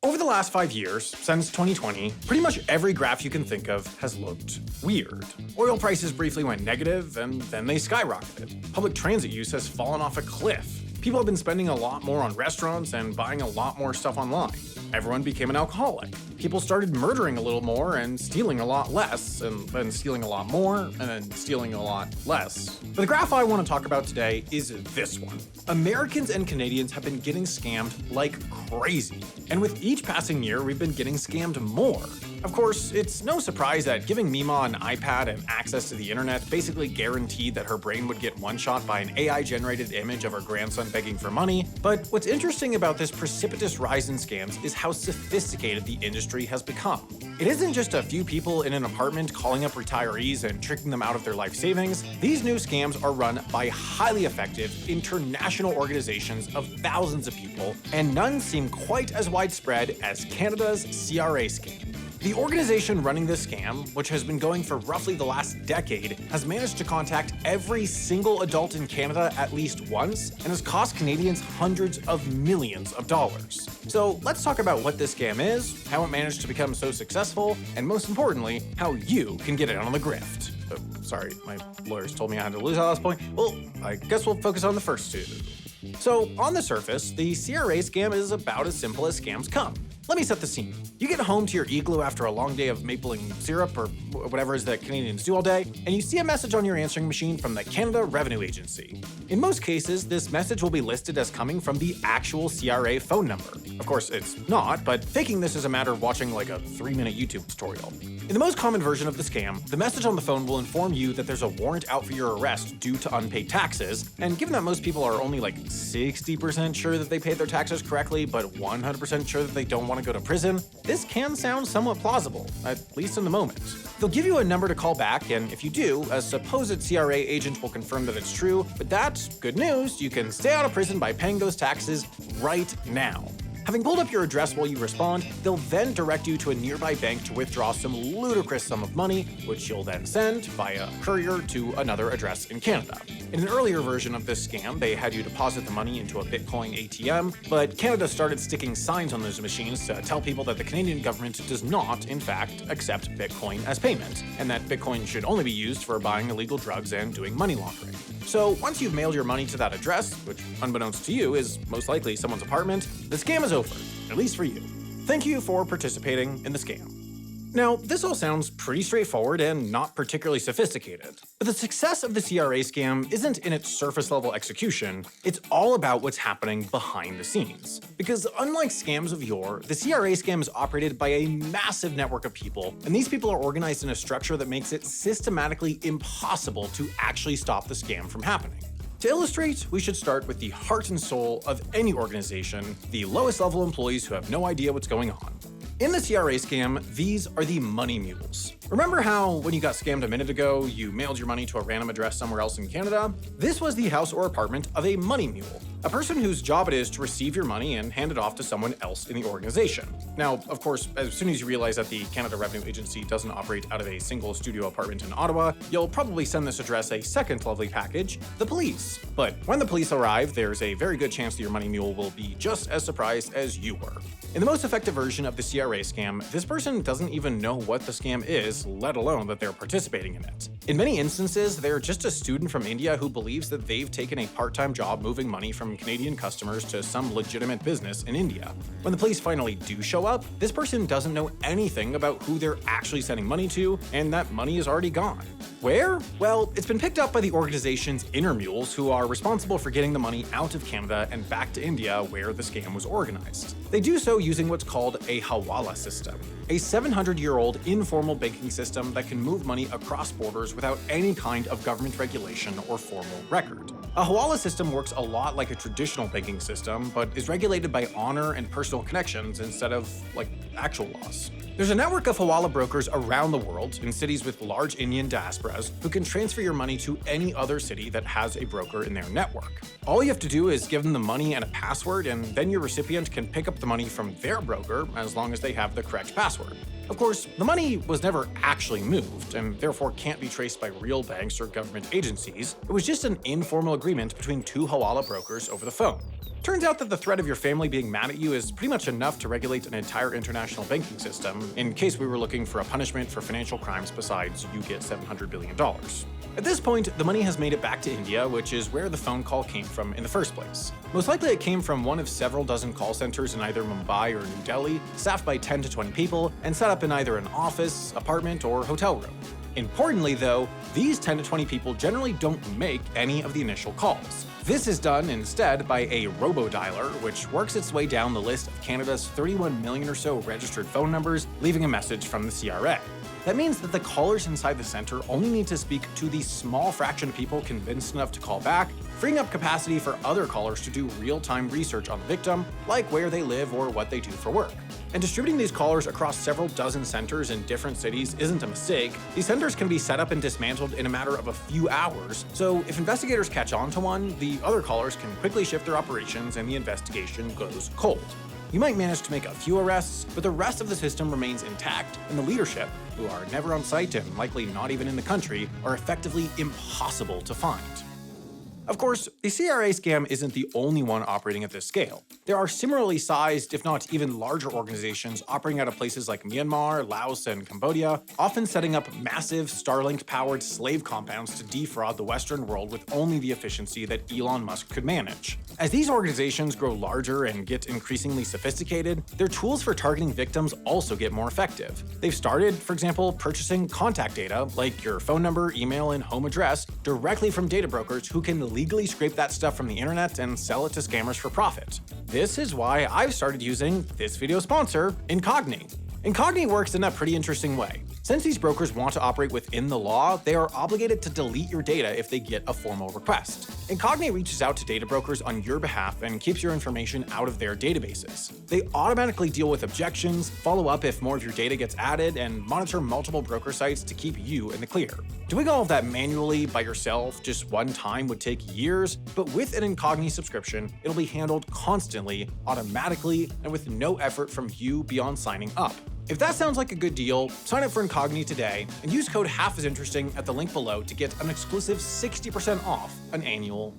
Over the last 5 years, since 2020, pretty much every graph you can think of has looked weird. Oil prices briefly went negative, and then they skyrocketed. Public transit use has fallen off a cliff. People have been spending a lot more on restaurants and buying a lot more stuff online. Everyone became an alcoholic. People started murdering a little more and stealing a lot less, and then stealing a lot more, and then stealing a lot less. But the graph I want to talk about today is this one. Americans and Canadians have been getting scammed like crazy. And with each passing year, we've been getting scammed more. Of course, it's no surprise that giving Mima an iPad and access to the internet basically guaranteed that her brain would get one-shot by an AI-generated image of her grandson begging for money. But what's interesting about this precipitous rise in scams is how sophisticated the industry has become. It isn't just a few people in an apartment calling up retirees and tricking them out of their life savings. These new scams are run by highly effective international organizations of thousands of people, and none seem quite as widespread as Canada's CRA scam. The organization running this scam, which has been going for roughly the last decade, has managed to contact every single adult in Canada at least once and has cost Canadians hundreds of millions of dollars. So let's talk about what this scam is, how it managed to become so successful, and most importantly, how you can get in on the grift. Sorry, my lawyers told me I had to lose that last point. Well, I guess we'll focus on the first two. So, on the surface, the CRA scam is about as simple as scams come. Let me set the scene. You get home to your igloo after a long day of mapling syrup or whatever it is that Canadians do all day, and you see a message on your answering machine from the Canada Revenue Agency. In most cases, this message will be listed as coming from the actual CRA phone number. Of course, it's not, but faking this is a matter of watching like a 3-minute YouTube tutorial. In the most common version of the scam, the message on the phone will inform you that there's a warrant out for your arrest due to unpaid taxes, and given that most people are only like 60% sure that they paid their taxes correctly, but 100% sure that they don't want to go to prison, this can sound somewhat plausible, at least in the moment. They'll give you a number to call back, and if you do, a supposed CRA agent will confirm that it's true, but that's good news. You can stay out of prison by paying those taxes right now. Having pulled up your address while you respond, they'll then direct you to a nearby bank to withdraw some ludicrous sum of money, which you'll then send via courier to another address in Canada. In an earlier version of this scam, they had you deposit the money into a Bitcoin ATM, but Canada started sticking signs on those machines to tell people that the Canadian government does not, in fact, accept Bitcoin as payment, and that Bitcoin should only be used for buying illegal drugs and doing money laundering. So once you've mailed your money to that address, which unbeknownst to you is most likely someone's apartment, the scam is over, at least for you. Thank you for participating in the scam. Now, this all sounds pretty straightforward and not particularly sophisticated, but the success of the CRA scam isn't in its surface-level execution, it's all about what's happening behind the scenes. Because unlike scams of yore, the CRA scam is operated by a massive network of people, and these people are organized in a structure that makes it systematically impossible to actually stop the scam from happening. To illustrate, we should start with the heart and soul of any organization, the lowest level employees who have no idea what's going on. In the CRA scam, these are the money mules. Remember how, when you got scammed a minute ago, you mailed your money to a random address somewhere else in Canada? This was the house or apartment of a money mule, a person whose job it is to receive your money and hand it off to someone else in the organization. Now, of course, as soon as you realize that the Canada Revenue Agency doesn't operate out of a single studio apartment in Ottawa, you'll probably send this address a second lovely package, the police. But when the police arrive, there's a very good chance that your money mule will be just as surprised as you were. In the most effective version of the CRA scam, this person doesn't even know what the scam is, let alone that they're participating in it. In many instances, they're just a student from India who believes that they've taken a part-time job moving money from Canadian customers to some legitimate business in India. When the police finally do show up, this person doesn't know anything about who they're actually sending money to, and that money is already gone. Where? Well, it's been picked up by the organization's inner mules, who are responsible for getting the money out of Canada and back to India, where the scam was organized. They do so using what's called a hawala system, a 700-year-old informal banking system that can move money across borders without any kind of government regulation or formal record. A hawala system works a lot like a traditional banking system, but is regulated by honor and personal connections instead of, like, actual laws. There's a network of hawala brokers around the world in cities with large Indian diasporas who can transfer your money to any other city that has a broker in their network. All you have to do is give them the money and a password, and then your recipient can pick up the money from their broker as long as they have the correct password. Of course, the money was never actually moved, and therefore can't be traced by real banks or government agencies. It was just an informal agreement between two hawala brokers over the phone. Turns out that the threat of your family being mad at you is pretty much enough to regulate an entire international banking system, in case we were looking for a punishment for financial crimes besides you get $700 billion. At this point, the money has made it back to India, which is where the phone call came from in the first place. Most likely it came from one of several dozen call centers in either Mumbai or New Delhi, staffed by 10 to 20 people, and set up in either an office, apartment, or hotel room. Importantly, though, these 10 to 20 people generally don't make any of the initial calls. This is done instead by a robo-dialer, which works its way down the list of Canada's 31 million or so registered phone numbers, leaving a message from the CRA. That means that the callers inside the center only need to speak to the small fraction of people convinced enough to call back, freeing up capacity for other callers to do real-time research on the victim, like where they live or what they do for work. And distributing these callers across several dozen centers in different cities isn't a mistake. These centers can be set up and dismantled in a matter of a few hours, so if investigators catch on to one, the other callers can quickly shift their operations and the investigation goes cold. You might manage to make a few arrests, but the rest of the system remains intact, and the leadership, who are never on site and likely not even in the country, are effectively impossible to find. Of course, the CRA scam isn't the only one operating at this scale. There are similarly sized, if not even larger organizations operating out of places like Myanmar, Laos, and Cambodia, often setting up massive Starlink-powered slave compounds to defraud the Western world with only the efficiency that Elon Musk could manage. As these organizations grow larger and get increasingly sophisticated, their tools for targeting victims also get more effective. They've started, for example, purchasing contact data, like your phone number, email, and home address, directly from data brokers who can legally scrape that stuff from the internet and sell it to scammers for profit. This is why I've started using this video's sponsor, Incogni. Incogni works in a pretty interesting way. Since these brokers want to operate within the law, they are obligated to delete your data if they get a formal request. Incogni reaches out to data brokers on your behalf and keeps your information out of their databases. They automatically deal with objections, follow up if more of your data gets added, and monitor multiple broker sites to keep you in the clear. Doing all of that manually by yourself just one time would take years, but with an Incogni subscription, it'll be handled constantly, automatically, and with no effort from you beyond signing up. If that sounds like a good deal, sign up for Incogni today and use code HALFASINteresting at the link below to get an exclusive 60% off an annual